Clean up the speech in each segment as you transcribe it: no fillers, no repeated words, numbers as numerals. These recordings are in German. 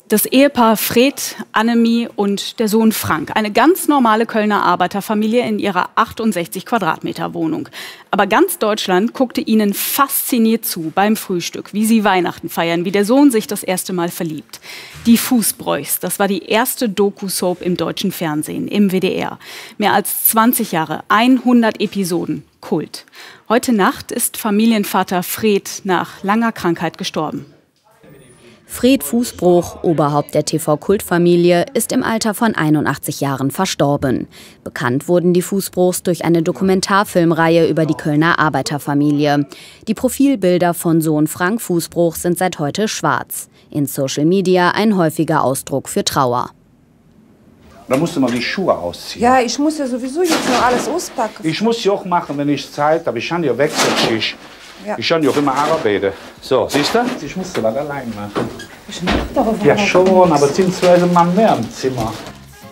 Das Ehepaar Fred, Annemie und der Sohn Frank. Eine ganz normale Kölner Arbeiterfamilie in ihrer 68 Quadratmeter Wohnung. Aber ganz Deutschland guckte ihnen fasziniert zu beim Frühstück, wie sie Weihnachten feiern, wie der Sohn sich das erste Mal verliebt. Die Fußbräuchs, das war die erste Doku-Soap im deutschen Fernsehen, im WDR. Mehr als 20 Jahre, 100 Episoden, Kult. Heute Nacht ist Familienvater Fred nach langer Krankheit gestorben. Fred Fußbroch, Oberhaupt der TV-Kultfamilie, ist im Alter von 81 Jahren verstorben. Bekannt wurden die Fußbrochs durch eine Dokumentarfilmreihe über die Kölner Arbeiterfamilie. Die Profilbilder von Sohn Frank Fußbroch sind seit heute schwarz. In Social Media ein häufiger Ausdruck für Trauer. Da musst du mal die Schuhe ausziehen. Ja, ich muss ja sowieso jetzt noch alles auspacken. Ich muss sie auch machen, wenn ich Zeit habe. Ich habe ja Wechselschicht. Ja. Ich habe ja auch immer arbeiten. So, siehst du? Ich musste das allein machen. Ich mach doch ja schon, aber beziehungsweise mal mehr im Zimmer.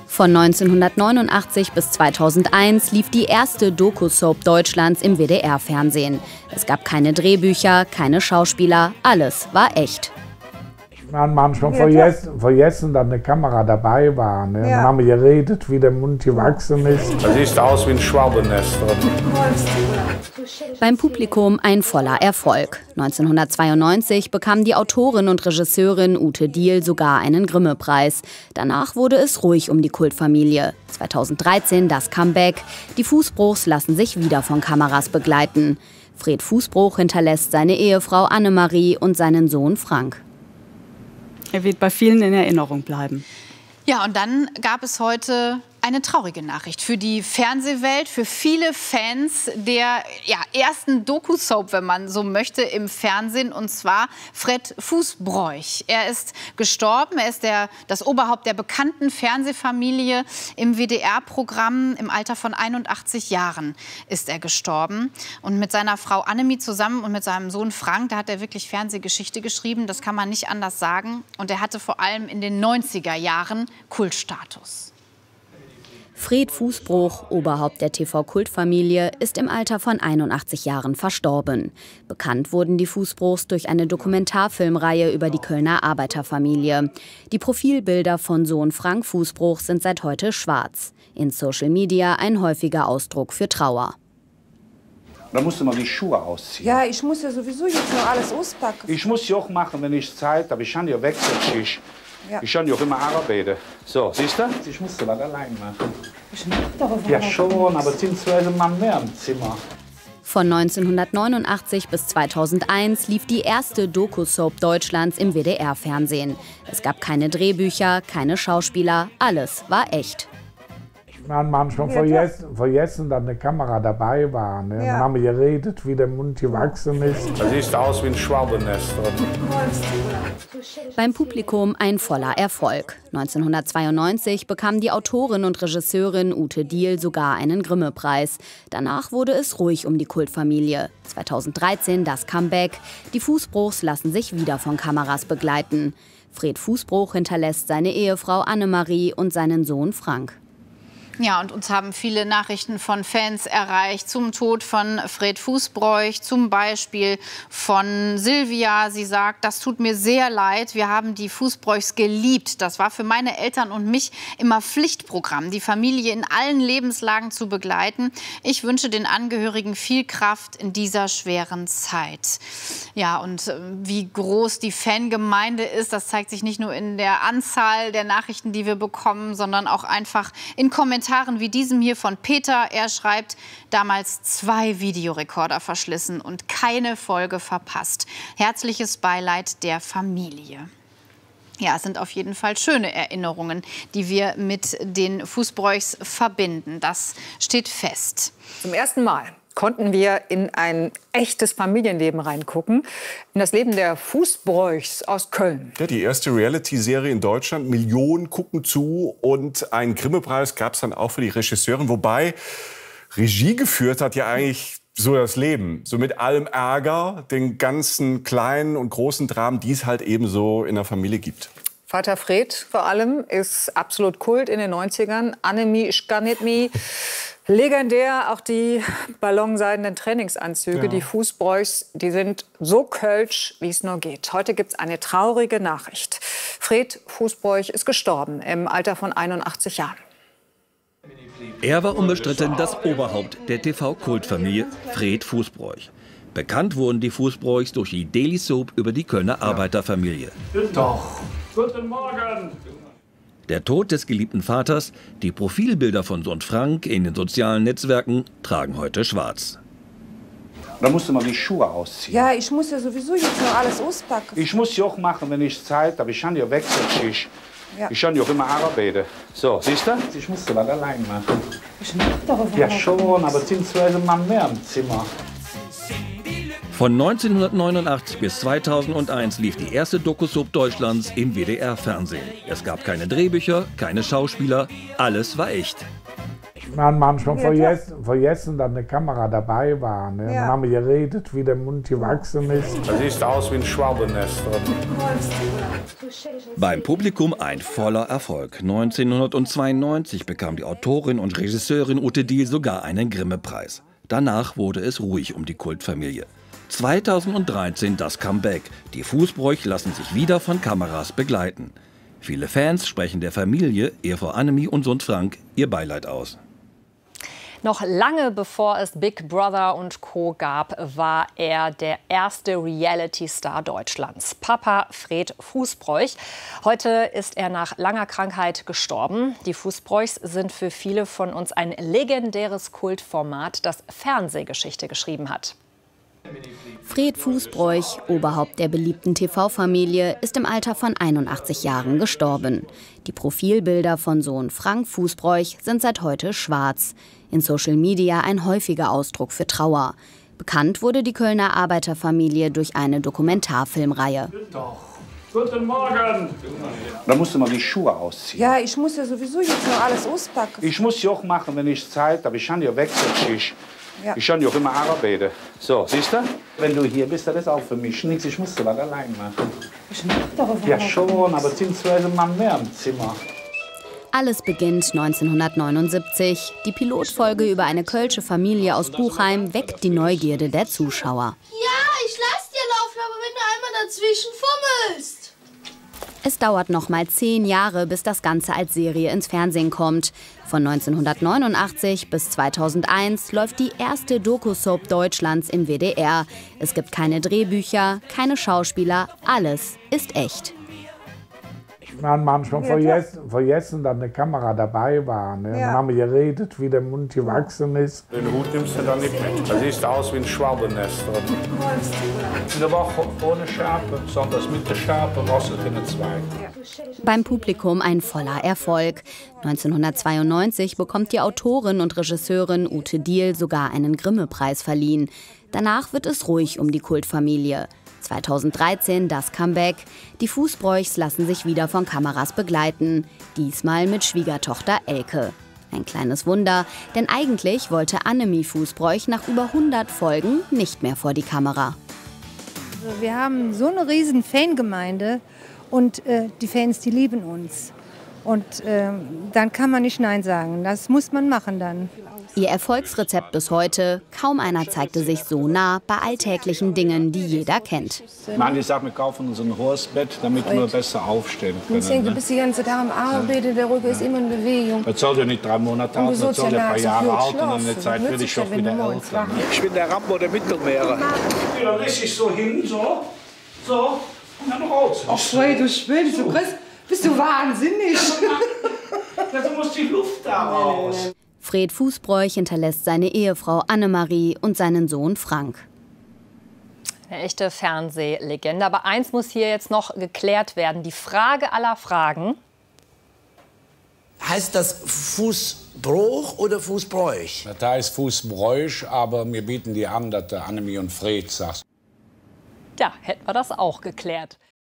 Von 1989 bis 2001 lief die erste Doku-Soap Deutschlands im WDR-Fernsehen. Es gab keine Drehbücher, keine Schauspieler, alles war echt. Wir haben manchmal vergessen, dass eine Kamera dabei war. Ne? Ja. Dann haben wir geredet, wie der Mund gewachsen ist. Das sieht aus wie ein Schwalbennest. Beim Publikum ein voller Erfolg. 1992 bekam die Autorin und Regisseurin Ute Diehl sogar einen Grimme-Preis. Danach wurde es ruhig um die Kultfamilie. 2013 das Comeback. Die Fußbrochs lassen sich wieder von Kameras begleiten. Fred Fußbroch hinterlässt seine Ehefrau Annemarie und seinen Sohn Frank. Er wird bei vielen in Erinnerung bleiben. Ja, und dann gab es heute eine traurige Nachricht für die Fernsehwelt, für viele Fans der ersten Doku-Soap, wenn man so möchte, im Fernsehen, und zwar Fred Fußbroich. Er ist gestorben, er ist das Oberhaupt der bekannten Fernsehfamilie im WDR-Programm. Im Alter von 81 Jahren ist er gestorben. Und mit seiner Frau Annemie zusammen und mit seinem Sohn Frank, da hat er wirklich Fernsehgeschichte geschrieben, das kann man nicht anders sagen. Und er hatte vor allem in den 90er Jahren Kultstatus. Fred Fußbroch, Oberhaupt der TV-Kultfamilie, ist im Alter von 81 Jahren verstorben. Bekannt wurden die Fußbrochs durch eine Dokumentarfilmreihe über die Kölner Arbeiterfamilie. Die Profilbilder von Sohn Frank Fußbroch sind seit heute schwarz. In Social Media ein häufiger Ausdruck für Trauer. Da musst du mal die Schuhe ausziehen. Ja, ich muss ja sowieso jetzt noch alles auspacken. Ich muss sie auch machen, wenn ich Zeit habe. Ich habe ja Wechselschicht. Ja. Ich habe ja auch immer arbeiten. So, siehst du? Ich musste das allein machen. Ich mach doch ja schon, aber beziehungsweise mal mehr im Zimmer. Von 1989 bis 2001 lief die erste Doku-Soap Deutschlands im WDR-Fernsehen. Es gab keine Drehbücher, keine Schauspieler, alles war echt. Wir haben manchmal vergessen, dass eine Kamera dabei war. Ne? Ja. Dann haben wir geredet, wie der Mund gewachsen ist. Das sieht aus wie ein Schwalbennest. Beim Publikum ein voller Erfolg. 1992 bekam die Autorin und Regisseurin Ute Diehl sogar einen Grimme-Preis. Danach wurde es ruhig um die Kultfamilie. 2013 das Comeback. Die Fußbrochs lassen sich wieder von Kameras begleiten. Fred Fußbroch hinterlässt seine Ehefrau Annemarie und seinen Sohn Frank. Ja, und uns haben viele Nachrichten von Fans erreicht zum Tod von Fred Fußbroich, zum Beispiel von Silvia. Sie sagt, das tut mir sehr leid, wir haben die Fußbroichs geliebt. Das war für meine Eltern und mich immer Pflichtprogramm, die Familie in allen Lebenslagen zu begleiten. Ich wünsche den Angehörigen viel Kraft in dieser schweren Zeit. Ja, und wie groß die Fangemeinde ist, das zeigt sich nicht nur in der Anzahl der Nachrichten, die wir bekommen, sondern auch einfach in Kommentaren wie diesem hier von Peter. Er schreibt, damals 2 Videorekorder verschlissen und keine Folge verpasst. Herzliches Beileid der Familie. Ja, es sind auf jeden Fall schöne Erinnerungen, die wir mit den Fußbroichs verbinden. Das steht fest. Zum ersten Mal konnten wir in ein echtes Familienleben reingucken, in das Leben der Fußbroichs aus Köln. Ja, die erste Reality-Serie in Deutschland, Millionen gucken zu, und einen Grimme-Preis gab es dann auch für die Regisseurin, wobei Regie geführt hat ja eigentlich so das Leben, so mit allem Ärger, den ganzen kleinen und großen Dramen, die es halt eben so in der Familie gibt. Vater Fred vor allem ist absolut Kult in den 90ern. Annemie, ich kann nicht mehr. Legendär auch die ballonseidenen Trainingsanzüge, ja. Die Fußbräuchs, die sind so kölsch, wie es nur geht. Heute gibt es eine traurige Nachricht. Fred Fußbräuch ist gestorben im Alter von 81 Jahren. Er war unbestritten das Oberhaupt der TV-Kultfamilie Fred Fußbräuch. Bekannt wurden die Fußbräuchs durch die Daily Soap über die Kölner Arbeiterfamilie. Doch. Guten Morgen. Der Tod des geliebten Vaters, die Profilbilder von Sohn Frank in den sozialen Netzwerken tragen heute schwarz. Da musst du mal die Schuhe ausziehen. Ja, ich muss ja sowieso jetzt noch alles auspacken. Ich muss ja auch machen, wenn ich Zeit habe. Ich kann ja Wechseltisch. Ja. Ich kann ja auch immer arbeiten. So, siehst du? Ich muss das allein machen. Ich mach doch ja schon, aber beziehungsweise mal mehr im Zimmer. Von 1989 bis 2001 lief die erste Doku-Soap Deutschlands im WDR-Fernsehen. Es gab keine Drehbücher, keine Schauspieler, alles war echt. Wir haben manchmal vergessen, dass eine Kamera dabei war. Ne? Ja. Dann haben wir geredet, wie der Mund gewachsen ist. Das sieht aus wie ein Schwalbennest. Beim Publikum ein voller Erfolg. 1992 bekam die Autorin und Regisseurin Ute Diehl sogar einen Grimme-Preis. Danach wurde es ruhig um die Kultfamilie. 2013 das Comeback. Die Fußbräuch lassen sich wieder von Kameras begleiten. Viele Fans sprechen der Familie, Ehefrau Annemie und Sohn Frank, ihr Beileid aus. Noch lange bevor es Big Brother und Co. gab, war er der erste Reality-Star Deutschlands. Papa Fred Fußbräuch. Heute ist er nach langer Krankheit gestorben. Die Fußbräuchs sind für viele von uns ein legendäres Kultformat, das Fernsehgeschichte geschrieben hat. Fred Fußbräuch, Oberhaupt der beliebten TV-Familie, ist im Alter von 81 Jahren gestorben. Die Profilbilder von Sohn Frank Fußbräuch sind seit heute schwarz. In Social Media ein häufiger Ausdruck für Trauer. Bekannt wurde die Kölner Arbeiterfamilie durch eine Dokumentarfilmreihe. Doch. Guten Morgen. Da musst du mal die Schuhe ausziehen. Ja, ich muss ja sowieso jetzt noch alles auspacken. Ich muss ja auch machen, wenn ich Zeit habe. Ich kann ja Wechseltisch. Ja. Ich kann ja auch immer arbeiten. So, siehst du? Wenn du hier bist, das ist auch für mich nichts. Ich muss das allein machen. Ich mach doch ja schon, aber beziehungsweise mal mehr im Zimmer. Alles beginnt 1979. Die Pilotfolge über eine kölsche Familie aus Buchheim weckt die Neugierde der Zuschauer. Ja, ich lass dir laufen, aber wenn du einmal dazwischen fummelst. Es dauert noch mal 10 Jahre, bis das Ganze als Serie ins Fernsehen kommt. Von 1989 bis 2001 läuft die erste Doku-Soap Deutschlands im WDR. Es gibt keine Drehbücher, keine Schauspieler, alles ist echt. Wir haben manchmal vergessen, dass eine Kamera dabei war. Ne? Ja. Dann haben wir geredet, wie der Mund gewachsen ist. Den Hut nimmst du dann nicht mit. Das sieht aus wie ein Schwalbennest. In der Woche ohne Schärpe, sondern mit der Schärpe rostet in den Zweig. Beim Publikum ein voller Erfolg. 1992 bekommt die Autorin und Regisseurin Ute Diehl sogar einen Grimme-Preis verliehen. Danach wird es ruhig um die Kultfamilie. 2013 das Comeback. Die Fußbräuchs lassen sich wieder von Kameras begleiten. Diesmal mit Schwiegertochter Elke. Ein kleines Wunder, denn eigentlich wollte Annemie Fußbräuch nach über 100 Folgen nicht mehr vor die Kamera. Also wir haben so eine riesen Fangemeinde und die Fans, die lieben uns. Und dann kann man nicht Nein sagen. Das muss man machen dann. Ihr Erfolgsrezept bis heute: Kaum einer zeigte sich so nah bei alltäglichen Dingen, die jeder kennt. Manche sagen, wir kaufen uns ein hohes Bett, damit wir besser aufstehen können. Ich denke, du bist die ganze Tag am Arbeiten, der Rücken ist immer in Bewegung. Das soll ja nicht 3 Monate alt, das soll ja ein paar Jahre alt und in der Zeit werde ich schon wieder älter. Ich bin der Rambo der Mittelmeere. Ja, dann riss ich so hin, so, und dann raus. Ach, Fred, du spinnst, bist du wahnsinnig? Du musst die Luft da raus. Fred Fußbräuch hinterlässt seine Ehefrau Annemarie und seinen Sohn Frank. Eine echte Fernsehlegende. Aber eins muss hier jetzt noch geklärt werden. Die Frage aller Fragen. Heißt das Fußbruch oder Fußbräuch? Das heißt Fußbräuch, aber wir bieten die an, dass der Annemie und Fred sagt. Ja, hätten wir das auch geklärt.